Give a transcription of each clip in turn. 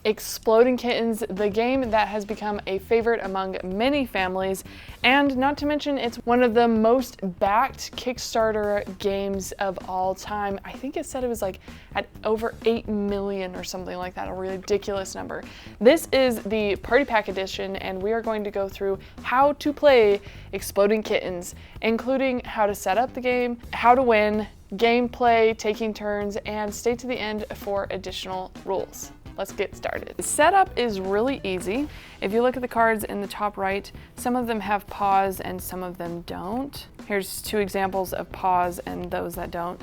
Exploding Kittens, the game that has become a favorite among many families, and not to mention it's one of the most backed Kickstarter games of all time. I think it said it was like at over 8 million or something like that, a ridiculous number. This is the Party Pack edition, and we are going to go through how to play Exploding Kittens, including how to set up the game, how to win, gameplay, taking turns, and stay to the end for additional rules. Let's get started. The setup is really easy. If you look at the cards in the top right, some of them have pause and some of them don't. Here's 2 examples of pause and those that don't.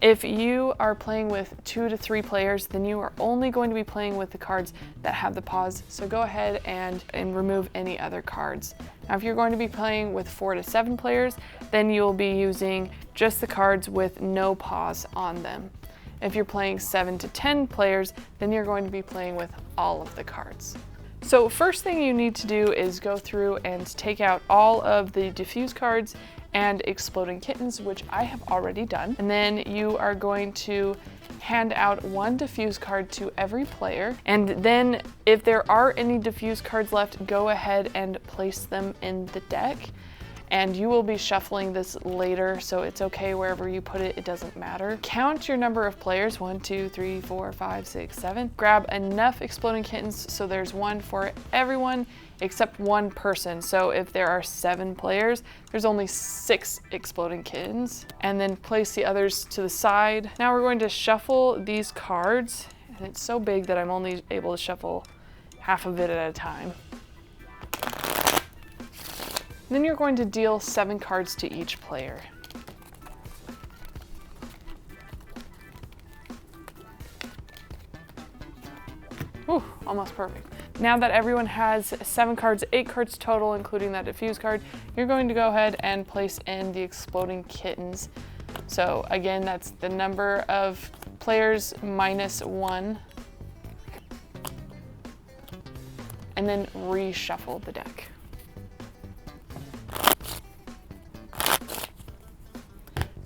If you are playing with 2 to 3 players, then you are only going to be playing with the cards that have the pause. So go ahead and remove any other cards. Now, if you're going to be playing with 4 to 7 players, then you'll be using just the cards with no pause on them. If you're playing 7 to 10 players, then you're going to be playing with all of the cards. So first thing you need to do is go through and take out all of the diffuse cards and Exploding Kittens, which I have already done. And then you are going to hand out 1 diffuse card to every player. And then if there are any diffuse cards left, go ahead and place them in the deck. And you will be shuffling this later, so it's okay wherever you put it, it doesn't matter. Count your number of players, 1, 2, 3, 4, 5, 6, 7. Grab enough Exploding Kittens so there's one for everyone except one person. So if there are 7 players, there's only 6 Exploding Kittens. And then place the others to the side. Now we're going to shuffle these cards, and it's so big that I'm only able to shuffle half of it at a time. Then you're going to deal 7 cards to each player. Ooh, almost perfect. Now that everyone has 7 cards, 8 cards total, including that diffuse card, you're going to go ahead and place in the Exploding Kittens. So again, that's the number of players minus 1. And then reshuffle the deck.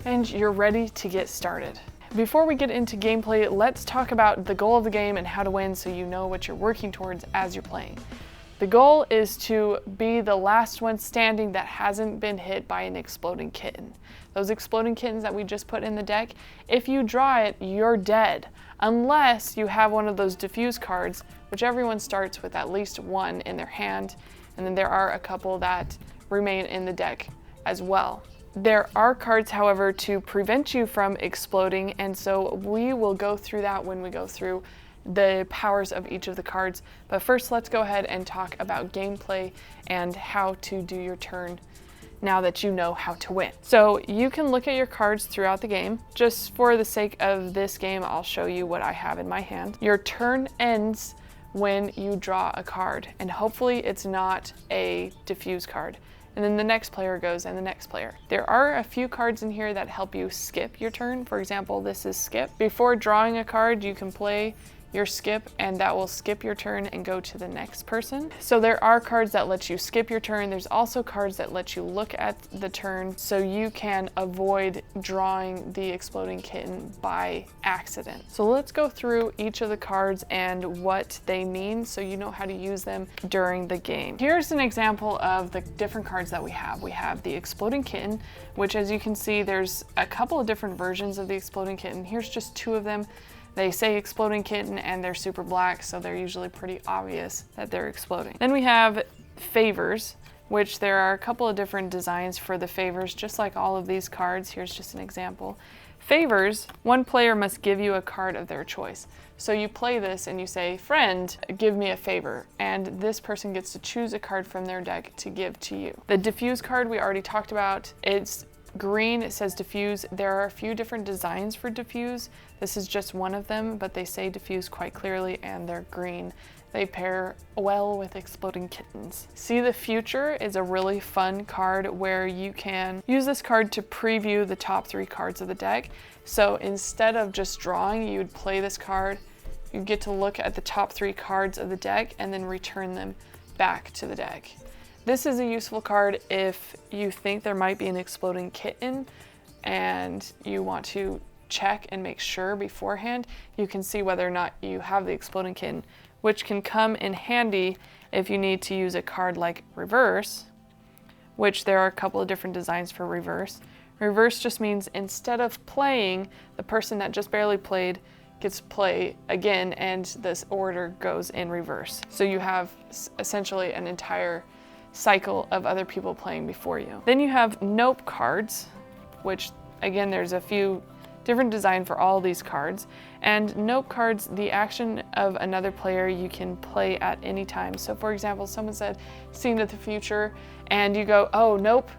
And you're ready to get started. Before we get into gameplay, let's talk about the goal of the game and how to win so you know what you're working towards as you're playing. The goal is to be the last one standing that hasn't been hit by an Exploding Kitten. Those Exploding Kittens that we just put in the deck, if you draw it, you're dead. Unless you have one of those diffuse cards, which everyone starts with at least 1 in their hand, and then there are a couple that remain in the deck as well. There are cards, however, to prevent you from exploding, and so we will go through that when we go through the powers of each of the cards. But first, let's go ahead and talk about gameplay and how to do your turn now that you know how to win. So you can look at your cards throughout the game. Just for the sake of this game, I'll show you what I have in my hand. Your turn ends when you draw a card, and hopefully it's not a diffuse card. And then the next player goes and the next player. There are a few cards in here that help you skip your turn. For example, this is skip. Before drawing a card, you can play your skip, and that will skip your turn and go to the next person. So there are cards that let you skip your turn. There's also cards that let you look at the turn so you can avoid drawing the Exploding Kitten by accident. So let's go through each of the cards and what they mean so you know how to use them during the game. Here's an example of the different cards that we have. We have the Exploding Kitten, which, as you can see, there's a couple of different versions of the Exploding Kitten. Here's just 2 of them. They say Exploding Kitten and they're super black, so they're usually pretty obvious that they're exploding. Then we have favors, which there are a couple of different designs for the favors, just like all of these cards. Here's just an example. Favors, 1 player must give you a card of their choice. So you play this and you say, friend, give me a favor. And this person gets to choose a card from their deck to give to you. The diffuse card we already talked about. It's green, it says diffuse. There are a few different designs for diffuse. This is just one of them, but they say diffuse quite clearly, and they're green. They pair well with Exploding Kittens. See the Future is a really fun card where you can use this card to preview the top 3 cards of the deck. So instead of just drawing, you would play this card, you get to look at the top 3 cards of the deck and then return them back to the deck. This is a useful card if you think there might be an Exploding Kitten and you want to check and make sure beforehand. You can see whether or not you have the Exploding Kitten which can come in handy if you need to use a card like reverse, which there are a couple of different designs for reverse. Reverse just means instead of playing, the person that just barely played gets to play again, and this order goes in reverse. So you have essentially an entire cycle of other people playing before you. Then you have nope cards, which again, there's a few different design for all these cards. And nope cards, the action of another player you can play at any time. So for example, someone said, see into the future, and you go, oh, nope.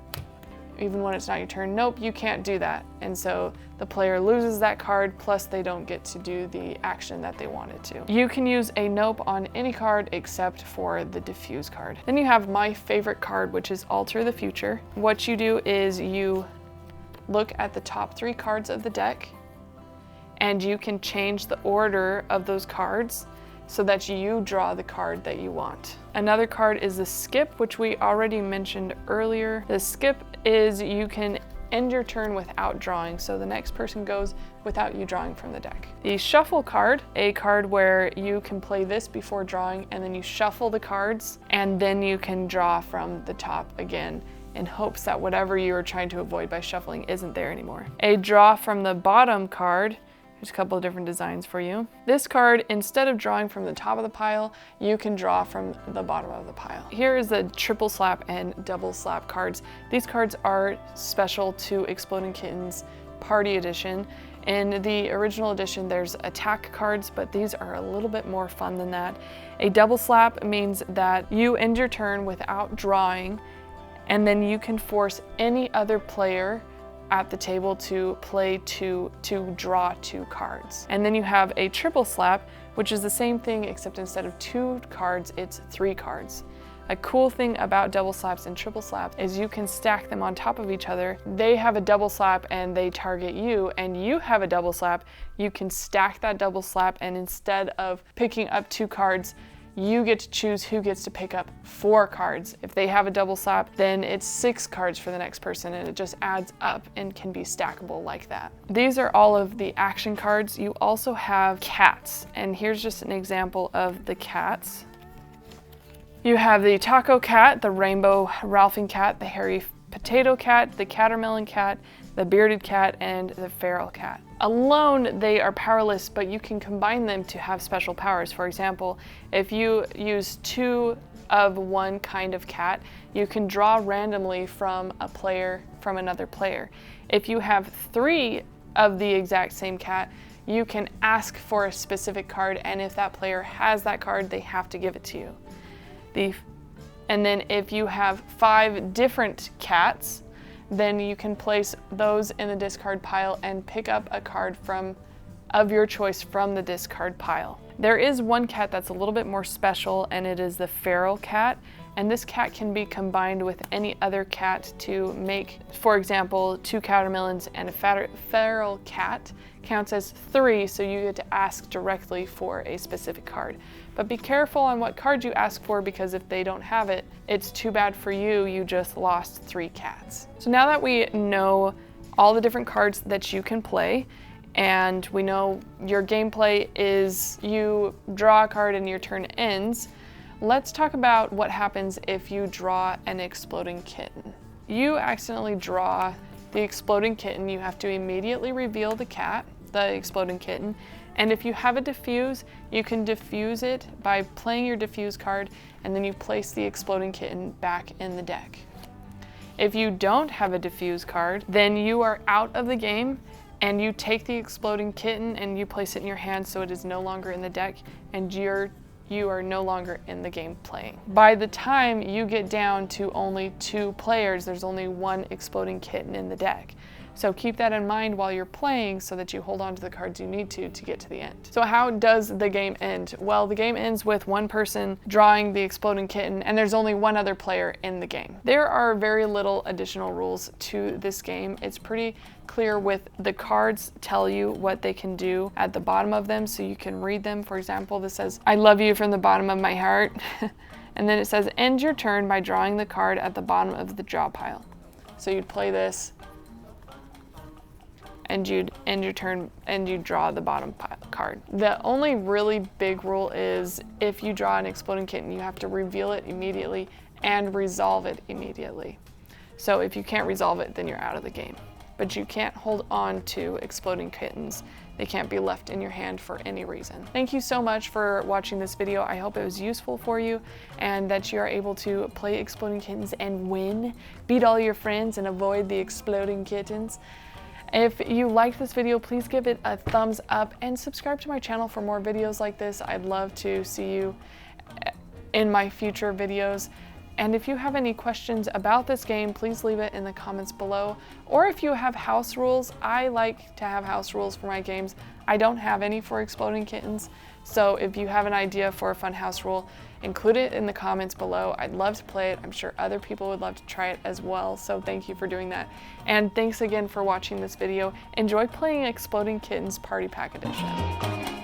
Even when it's not your turn, nope, you can't do that. And so the player loses that card, plus they don't get to do the action that they wanted to. You can use a nope on any card except for the diffuse card. Then you have my favorite card, which is Alter the Future. What you do is you look at the top 3 cards of the deck, and you can change the order of those cards so that you draw the card that you want. Another card is the skip, which we already mentioned earlier. The skip is you can end your turn without drawing, so the next person goes without you drawing from the deck. The shuffle card, a card where you can play this before drawing, and then you shuffle the cards, and then you can draw from the top again, in hopes that whatever you are trying to avoid by shuffling isn't there anymore. A draw from the bottom card, there's a couple of different designs for you. This card, instead of drawing from the top of the pile, you can draw from the bottom of the pile. Here is the triple slap and double slap cards. These cards are special to Exploding Kittens Party Edition. In the original edition, there's attack cards, but these are a little bit more fun than that. A double slap means that you end your turn without drawing, and then you can force any other player at the table to play to draw 2 cards. And then you have a triple slap, which is the same thing, except instead of 2 cards, it's 3 cards. A cool thing about double slaps and triple slaps is you can stack them on top of each other. They have a double slap and they target you, and you have a double slap. You can stack that double slap, and instead of picking up 2 cards, you get to choose who gets to pick up 4 cards. If they have a double slap, then it's 6 cards for the next person, and it just adds up and can be stackable like that. These are all of the action cards. You also have cats, and here's just an example of the cats. You have the taco cat, the rainbow Ralphing cat, the hairy potato cat, the catermelon cat, the bearded cat, and the feral cat. Alone, they are powerless, but you can combine them to have special powers. For example, if you use 2 of one kind of cat, you can draw randomly from another player. If you have 3 of the exact same cat, you can ask for a specific card, and if that player has that card, they have to give it to you. And then if you have 5 different cats, then you can place those in the discard pile and pick up a card of your choice from the discard pile. There is one cat that's a little bit more special, and it is the feral cat. And this cat can be combined with any other cat to make, for example, 2 catermelons and a feral cat counts as 3, so you get to ask directly for a specific card. But be careful on what card you ask for, because if they don't have it, it's too bad for you, you just lost 3 cats. So now that we know all the different cards that you can play, and we know your gameplay is you draw a card and your turn ends, let's talk about what happens if you draw an exploding kitten. You accidentally draw the exploding kitten, you have to immediately reveal the exploding kitten, and if you have a diffuse, you can diffuse it by playing your diffuse card, and then you place the exploding kitten back in the deck. If you don't have a diffuse card, then you are out of the game, and you take the exploding kitten and you place it in your hand so it is no longer in the deck, and you are no longer in the game playing. By the time you get down to only 2 players, there's only 1 exploding kitten in the deck. So keep that in mind while you're playing so that you hold on to the cards you need to get to the end. So how does the game end? Well, the game ends with one person drawing the exploding kitten, and there's only 1 other player in the game. There are very little additional rules to this game. It's pretty clear with the cards tell you what they can do at the bottom of them, so you can read them. For example, this says, "I love you from the bottom of my heart." And then it says, "End your turn by drawing the card at the bottom of the draw pile." So you'd play this, and you'd end your turn and you draw the bottom card. The only really big rule is if you draw an exploding kitten, you have to reveal it immediately and resolve it immediately. So if you can't resolve it, then you're out of the game. But you can't hold on to exploding kittens. They can't be left in your hand for any reason. Thank you so much for watching this video. I hope it was useful for you and that you are able to play exploding kittens and win, beat all your friends and avoid the exploding kittens. If you liked this video, please give it a thumbs up and subscribe to my channel for more videos like this. I'd love to see you in my future videos. And if you have any questions about this game, please leave it in the comments below. Or if you have house rules, I like to have house rules for my games. I don't have any for exploding kittens. So if you have an idea for a fun house rule, include it in the comments below. I'd love to play it. I'm sure other people would love to try it as well. So thank you for doing that. And thanks again for watching this video. Enjoy playing Exploding Kittens Party Pack Edition.